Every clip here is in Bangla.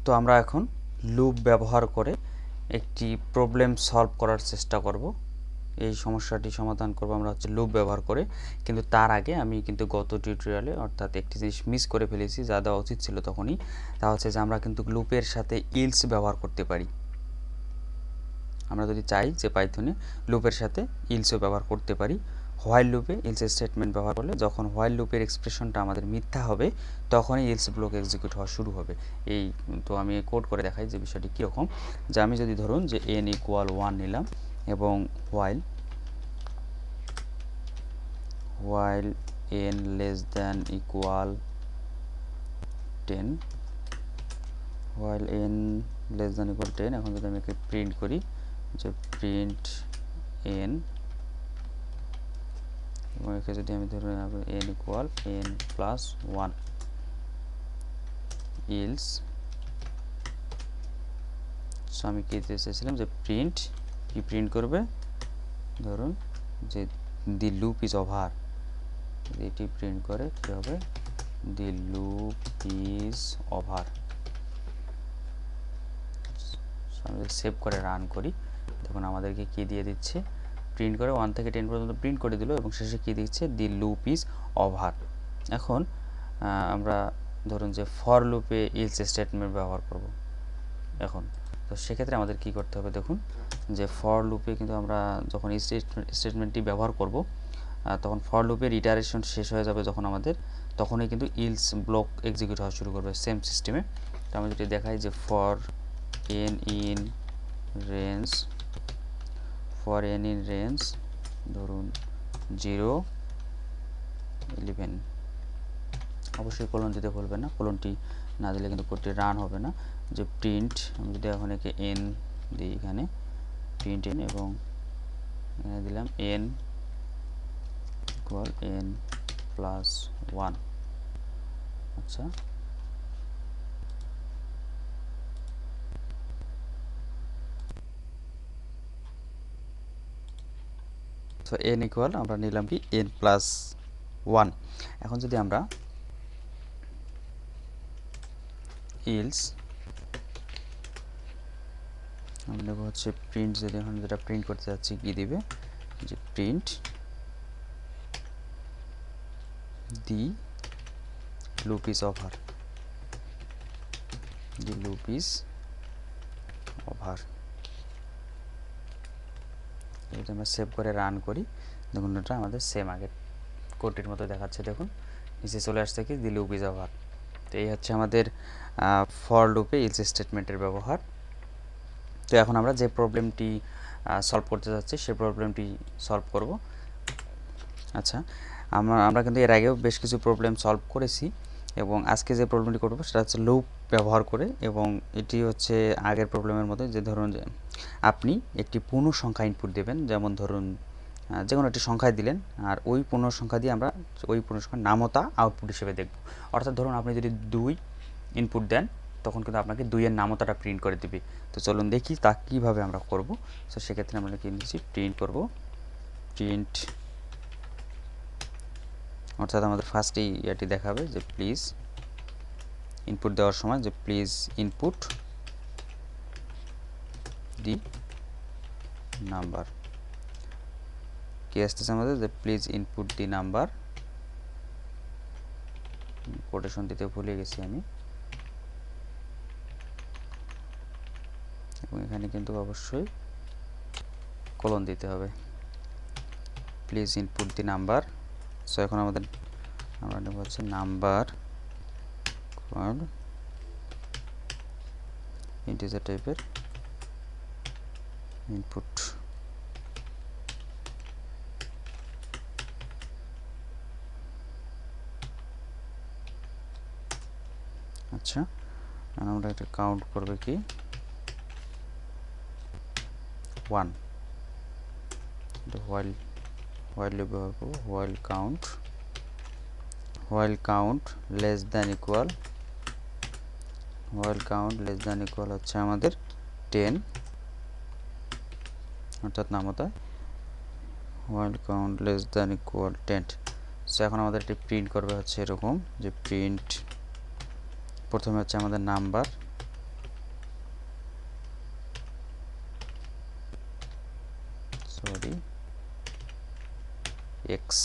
তো আমরা এখন লুপ ব্যবহার করে একটি প্রবলেম সলভ করার চেষ্টা করব। এই সমস্যাটি সমাধান করব আমরা হচ্ছে লুপ ব্যবহার করে। কিন্তু তার আগে আমি কিন্তু গত টিউটোরিয়ালে অর্থাৎ একটি জিনিস মিস করে ফেলেছি, যা দেওয়া উচিত ছিল তখনই। তা হচ্ছে যে আমরা কিন্তু লুপের সাথে ইলস ব্যবহার করতে পারি। আমরা যদি চাই যে পাইথনে লুপের সাথে ইলসও ব্যবহার করতে পারি। হোয়াইল লুপে ইলস স্টেটমেন্ট ব্যবহার করলে যখন হোয়াইল লুপের এক্সপ্রেশনটা আমাদের মিথ্যা হবে তখনই ইলস ব্লক এক্সিকিউট হওয়া শুরু হবে। এই তো আমি কোড করে দেখাই যে বিষয়টি কীরকম। যে আমি যদি ধরুন যে n = 1 নিলাম এবং while n less than equal 10, while n less than equal 10, এখন যদি আমি একে প্রিন্ট করি যে প্রিন্ট n, এবং একে যদি আমি ধরুন n = n plus 1 else, so আমি কি দিতে চাইছিলাম যে প্রিন্ট করবে, ধরুন যে দি লুপ ইজ ওভার, এটি প্রিন্ট করে কি হবে দি লুপ ইজ ওভার। আমি সেভ করে রান করি, দেখুন আমাদেরকে কি দিয়ে দিচ্ছে, প্রিন্ট করে 1 থেকে 10 পর্যন্ত প্রিন্ট করে দিল এবং শেষে কি দিচ্ছে দি লুপ ইজ ওভার। এখন আমরা ধরুন যে ফর লুপে ইলস স্টেটমেন্ট ব্যবহার করব এখন। তো সেক্ষেত্রে আমাদের কি করতে হবে, দেখুন যে ফর লুপে কিন্তু আমরা যখন এই স্টেটমেন্টটি ব্যবহার করব তখন ফর লুপের ইটারেশন শেষ হয়ে যাবে যখন আমাদের, তখনই কিন্তু ইলস ব্লক এক্সিকিউট হওয়া শুরু করবে সেম সিস্টেমে। তো আমি যদি দেখাই যে ফর n in range ধরুন 0 11, অবশ্যই কোলন দিতে ভুলবেন না, কোলনটি না দিলে কিন্তু কোডটি রান হবে না। যে প্রিন্ট, আমি যদি এখন একে n দিই, এখানে প্রিন্ট n এবং এখানে দিলাম n = n plus 1। আচ্ছা, তো n = আমরা নিলাম কি n plus 1। এখন যদি আমরা ইলস আমরা নেব হচ্ছে প্রিন্ট, যদি এখন যেটা প্রিন্ট করতে যাচ্ছি কি দিবে যে print the loop is over, the loop is over. যদি আমরা সেভ করে রান করি, দেখুন এটা আমাদের সেম আগের কোডটির মতো দেখাচ্ছে, দেখুন নিচে চলে আসছে কি দি লুপ ইজ ওভার। তো এই হচ্ছে আমাদের ফর লুপে ইলস স্টেটমেন্টের ব্যবহার। তো এখন আমরা যে প্রবলেমটি সলভ করতে যাচ্ছি সেই প্রবলেমটি সলভ করব। আচ্ছা, আমরা কিন্তু এর আগেও বেশ কিছু প্রবলেম সলভ করেছি এবং আজকে যে প্রবলেমটি করব সেটা হচ্ছে লুপ ব্যবহার করে, এবং এটি হচ্ছে আগের প্রবলেমের মতো। যে ধরুন যে আপনি একটি পূর্ণ সংখ্যা ইনপুট দেবেন, যেমন ধরুন যে কোনো একটি সংখ্যা দিলেন, আর ওই পূর্ণ সংখ্যা দিয়ে আমরা ওই পূর্ণ সংখ্যার নামতা আউটপুট হিসেবে দেখব। অর্থাৎ ধরুন আপনি যদি 2 ইনপুট দেন তখন কিন্তু আপনাকে 2 এর নামতাটা প্রিন্ট করে দিবে। তো চলুন দেখি তা কীভাবে আমরা করব। তো সেক্ষেত্রে আমরা কি নিচ্ছি, প্রিন্ট করব প্রিন্ট, অর্থাৎ আমাদের ফার্স্টেই এটি দেখাবে যে প্লিজ ইনপুট দেওয়ার সময় যে প্লিজ ইনপুট দি নাম্বার, কি আসতেছে আমাদের যে please input the number, quotation দিতে ভুলে গেছি আমি, এবং এখানে কিন্তু অবশ্যই কোলন দিতে হবে, please input the number. So এখন আমরা নেব হচ্ছে নাম্বার কোড ইন্টিজার টাইপের ইনপুট। আচ্ছা, আমরা এটা কাউন্ট করবে কি 1, হোয়াইল লুপ ব্যবহার করব, while count less than equal, হচ্ছে আমাদের 10, অর্থাৎ নামতা while count less than equal 10। So এখন আমাদের এটি প্রিন্ট করবে হচ্ছে এরকম যে প্রিন্ট, প্রথমে হচ্ছে আমাদের number x,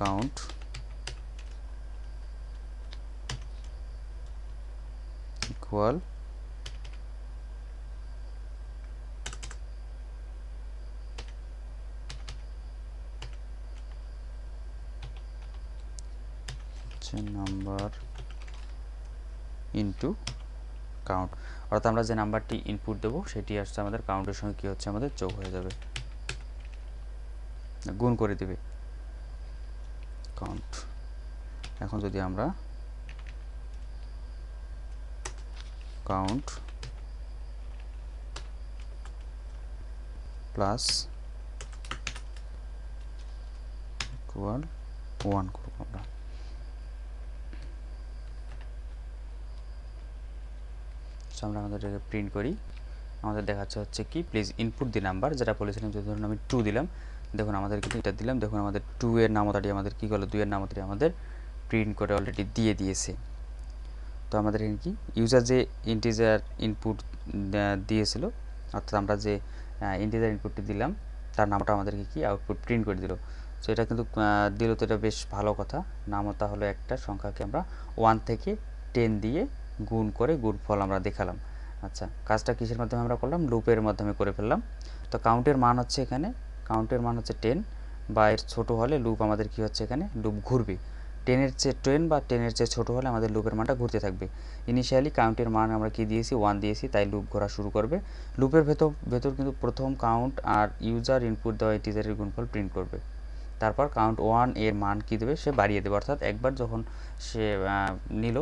count equal number into count, অর্থাৎ আমরা যে নাম্বারটি ইনপুট দেবো সেটি আসছে আমাদের কাউন্টের সঙ্গে কি হচ্ছে আমাদের যোগ হয়ে যাবে, গুণ করে দিবে কাউন্ট। এখন যদি আমরা কাউন্ট প্লাস ইকুয়াল 1 করব আমরা, আমরা আমাদের প্রিন্ট করি, আমাদের দেখাচ্ছে হচ্ছে কি প্লিজ ইনপুট দি নাম্বার, যেটা বলেছিলাম যে ধরুন আমি 2 দিলাম, দেখুন আমাদের কিন্তু এটা দিলাম, দেখুন আমাদের 2 এর নামতাটি আমাদের কি করলো, 2 এর নামতাটি আমাদের প্রিন্ট করে অলরেডি দিয়ে দিয়েছে। তো আমাদের এখানে কি ইউজার যে ইন্টিজার ইনপুট দিয়েছিল, অর্থাৎ আমরা যে ইন্টিজার ইনপুটটি দিলাম তার নামটা আমাদেরকে কি আউটপুট প্রিন্ট করে দিল। সো এটা কিন্তু দিল, তো এটা বেশ ভালো কথা। নামতা হলো একটা সংখ্যাকে আমরা 1 থেকে 10 দিয়ে গুণ করে গুণফল আমরা দেখালাম। আচ্ছা, কাজটা কিসের মাধ্যমে আমরা করলাম, লুপের মাধ্যমে করে ফেললাম। তো কাউন্টের মান হচ্ছে এখানে, কাউন্টের মান হচ্ছে 10 বা এর ছোটো হলে লুপ আমাদের কি হচ্ছে এখানে লুপ ঘুরবে, 10 বা 10 চেয়ে ছোটো হলে আমাদের লুপের মানটা ঘুরতে থাকবে। ইনিশিয়ালি কাউন্টের মান আমরা কি দিয়েছি, 1 দিয়েছি, তাই লুপ ঘোরা শুরু করবে। লুপের ভেতর কিন্তু প্রথম কাউন্ট আর ইউজার ইনপুট দেওয়া ইন্টিজারের গুণফল প্রিন্ট করবে। তারপর কাউন্ট 1 এর মান কি দেবে, সে বাড়িয়ে দেবে, অর্থাৎ একবার যখন সে নিল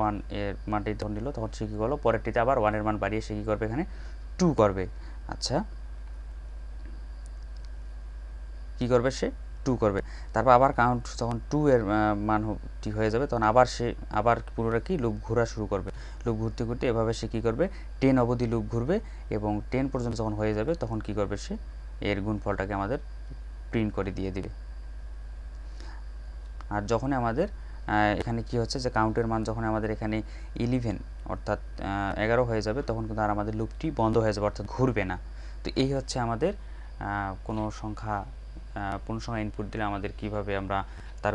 1 এর মানটি যখন নিল তখন সে কী করলো, পরেরটিতে আবার 1 এর মান বাড়িয়ে সে কী করবে, এখানে 2 করবে। আচ্ছা, কী করবে, সে 2 করবে। তারপর আবার কাউন্ট যখন 2 এর মানটি হয়ে যাবে তখন আবার সে আবার পুরোটা কি লুপ ঘোরা শুরু করবে। লুপ ঘুরতে ঘুরতে এভাবে সে কী করবে, 10 অবধি লুপ ঘুরবে এবং 10 পর্যন্ত যখন হয়ে যাবে তখন কী করবে, সে এর গুণফলটাকে আমাদের প্রিন্ট করে দিয়ে দিবে। আর যখনই আমাদের এখানে কি হচ্ছে যে কাউন্টের মান যখন আমাদের এখানে 11 অর্থাৎ 11 হয়ে যাবে তখন কিন্তু আর আমাদের লুপটি বন্ধ হয়ে যাবে, অর্থাৎ ঘুরবে না। তো এই হচ্ছে আমাদের কোনো সংখ্যা ইনপুট দিলে আমাদের কিভাবে আমরা তার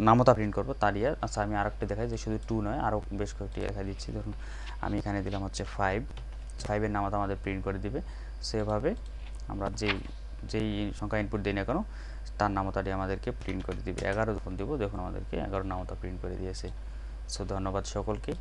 নামতা প্রিন্ট করবো তার ইয়ে। আচ্ছা, আমি আরেকটা দেখাই যে শুধু 2 নয়, আরও বেশ কয়েকটি দেখা দিচ্ছি। ধরুন আমি এখানে দিলাম হচ্ছে 5 এর নামতা আমাদের প্রিন্ট করে দিবে। সেভাবে আমরা যেই সংখ্যা ইনপুট দিই না কেন তার নামতাটি আমাদেরকে প্রিন্ট করে দিবে। 11 যখন দেবো দেখুন আমাদেরকে 11 নামতা প্রিন্ট করে দিয়েছে। সো ধন্যবাদ সকলকে।